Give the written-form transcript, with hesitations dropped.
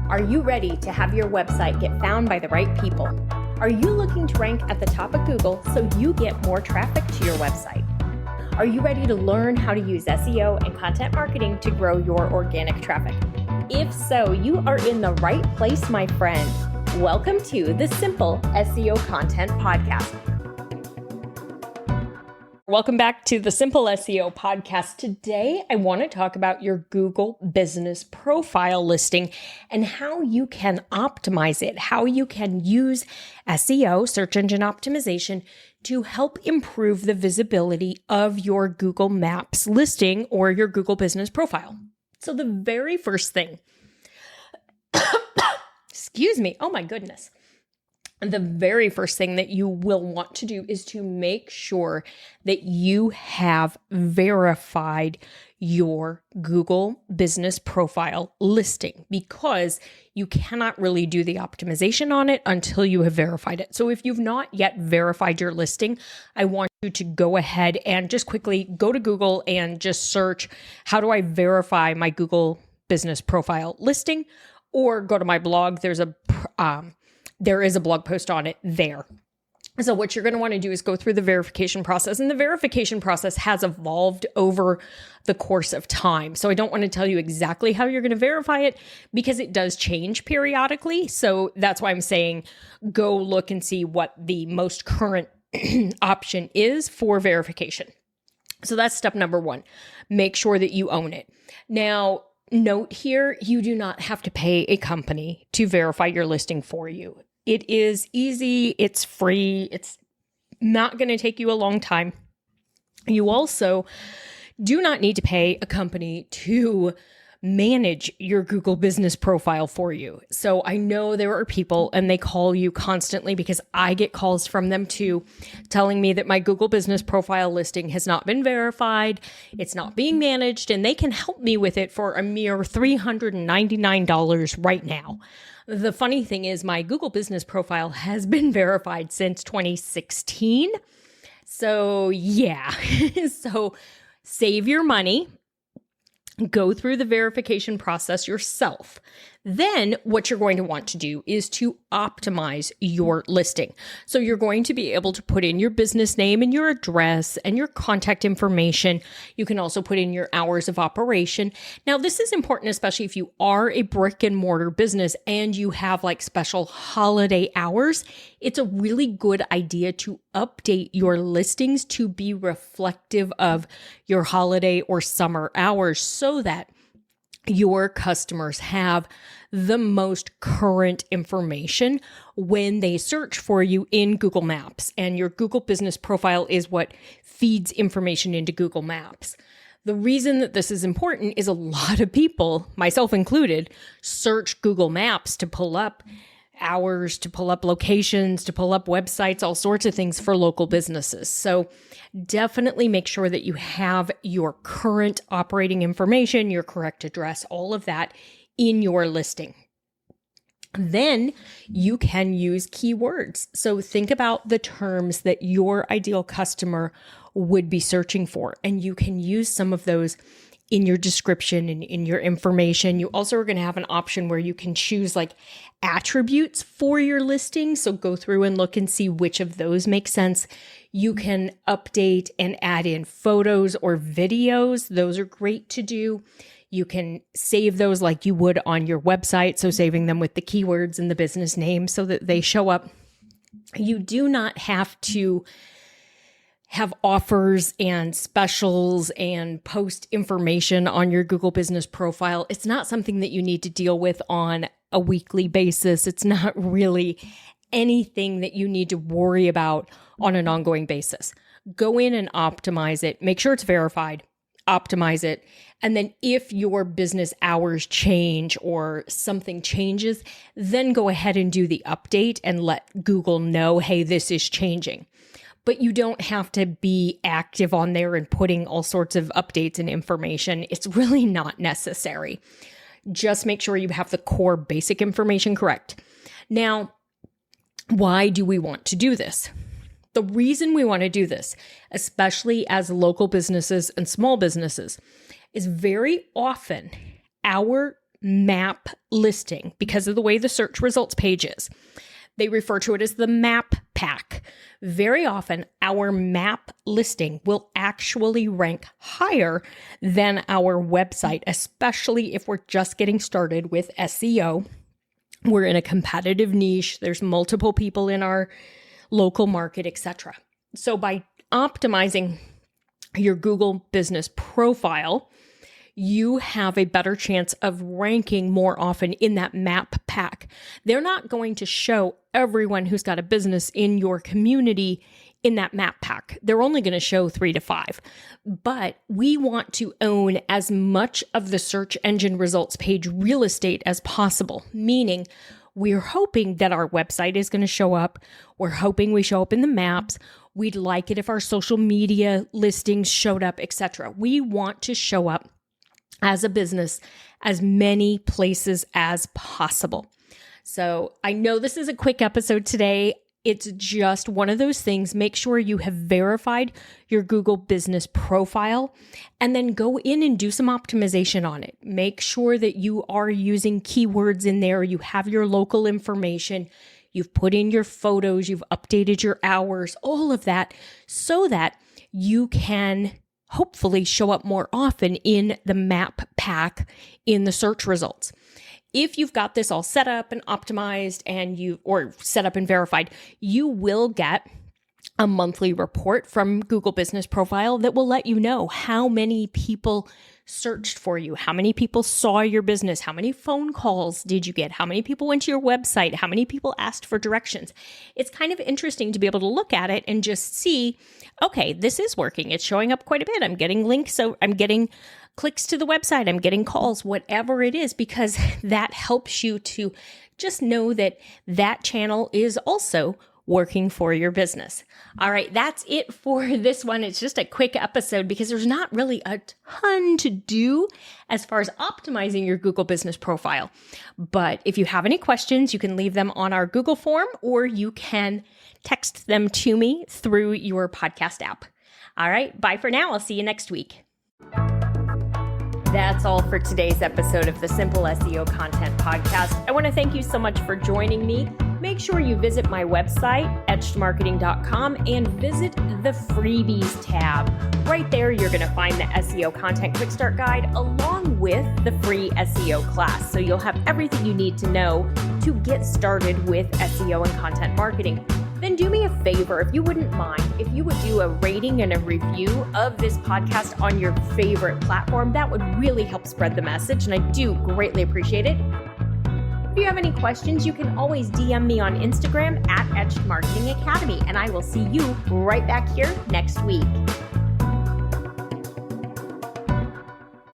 Are you ready to have your website get found by the right people? Are you looking to rank at the top of Google so you get more traffic to your website? Are you ready to learn how to use SEO and content marketing to grow your organic traffic? If so, you are in the right place, my friend. Welcome to the Simple SEO Content Podcast. Welcome back to the Simple SEO Podcast. Today, I want to talk about your Google Business Profile listing and how you can optimize it, how you can use SEO, search engine optimization, to help improve the visibility of your Google Maps listing or your Google Business Profile. So the very first thing, excuse me, oh my goodness. The very first thing that you will want to do is to make sure that you have verified your Google Business Profile listing, because you cannot really do the optimization on it until you have verified it. So if you've not yet verified your listing, I want you to go ahead and just quickly go to Google and just search, how do I verify my Google Business Profile listing? Or go to my blog. There is a blog post on it there. So what you're going to want to do is go through the verification process. And the verification process has evolved over the course of time. So I don't want to tell you exactly how you're going to verify it because it does change periodically. So that's why I'm saying go look and see what the most current option is for verification. So that's step number one. Make sure that you own it. Now, note here, you do not have to pay a company to verify your listing for you. It is easy, it's free, it's not going to take you a long time. You also do not need to pay a company to manage your Google Business Profile for you. So I know there are people and they call you constantly, because I get calls from them too, telling me that my Google Business Profile listing has not been verified, it's not being managed, and they can help me with it for a mere $399 right now. The funny thing is my Google Business Profile has been verified since 2016. So yeah, so save your money. Go through the verification process yourself. Then what you're going to want to do is to optimize your listing. So you're going to be able to put in your business name and your address and your contact information. You can also put in your hours of operation. Now, this is important, especially if you are a brick and mortar business and you have like special holiday hours. It's a really good idea to update your listings to be reflective of your holiday or summer hours so that your customers have the most current information when they search for you in Google Maps. And your Google Business Profile is what feeds information into Google Maps. The reason that this is important is a lot of people, myself included, search Google Maps to pull up hours, to pull up locations, to pull up websites, all sorts of things for local businesses. So definitely make sure that you have your current operating information, your correct address, all of that in your listing. Then you can use keywords. So think about the terms that your ideal customer would be searching for, and you can use some of those in your description and in your information. You also are going to have an option where you can choose like attributes for your listing. So go through and look and see which of those make sense. You can update and add in photos or videos. Those are great to do. You can save those like you would on your website. So saving them with the keywords and the business name so that they show up. You do not have to have offers and specials and post information on your Google Business Profile. It's not something that you need to deal with on a weekly basis. It's not really anything that you need to worry about on an ongoing basis. Go in and optimize it. Make sure it's verified. Optimize it. And then if your business hours change or something changes, then go ahead and do the update and let Google know, hey, this is changing. But you don't have to be active on there and putting all sorts of updates and information. It's really not necessary. Just make sure you have the core basic information correct. Now, why do we want to do this? The reason we want to do this, especially as local businesses and small businesses, is very often our map listing because of the way the search results page is. They refer to it as the map pack. Very often, our map listing will actually rank higher than our website, especially if we're just getting started with SEO. We're in a competitive niche. There's multiple people in our local market, etc. So by optimizing your Google business profile, you have a better chance of ranking more often in that map pack. They're not going to show everyone who's got a business in your community in that map pack. They're only going to show 3 to 5. But we want to own as much of the search engine results page real estate as possible, meaning we're hoping that our website is going to show up. We're hoping we show up in the maps. We'd like it if our social media listings showed up, etc. We want to show up as a business as many places as possible. So I know this is a quick episode today. It's just one of those things. Make sure you have verified your Google business profile and then go in and do some optimization on it. Make sure that you are using keywords in there. You have your local information. You've put in your photos. You've updated your hours, all of that, so that you can hopefully show up more often in the map pack in the search results. If you've got this all set up and optimized or set up and verified, you will get a monthly report from Google Business Profile that will let you know how many people searched for you, how many people saw your business, how many phone calls did you get, how many people went to your website, how many people asked for directions. It's kind of interesting to be able to look at it and just see, okay, this is working. It's showing up quite a bit. I'm getting links, so I'm getting clicks to the website, I'm getting calls, whatever it is, because that helps you to just know that that channel is also working for your business. All right, that's it for this one. It's just a quick episode because there's not really a ton to do as far as optimizing your Google business profile. But if you have any questions, you can leave them on our Google form or you can text them to me through your podcast app. All right, bye for now. I'll see you next week. That's all for today's episode of the Simple SEO Content Podcast. I want to thank you so much for joining me. Make sure you visit my website, etchedmarketing.com, and visit the freebies tab. Right there, you're going to find the SEO Content Quick Start Guide along with the free SEO class. So you'll have everything you need to know to get started with SEO and content marketing. Then do me a favor, if you wouldn't mind, if you would do a rating and a review of this podcast on your favorite platform. That would really help spread the message, and I do greatly appreciate it. If you have any questions, you can always DM me on Instagram at Etched Marketing Academy, and I will see you right back here next week.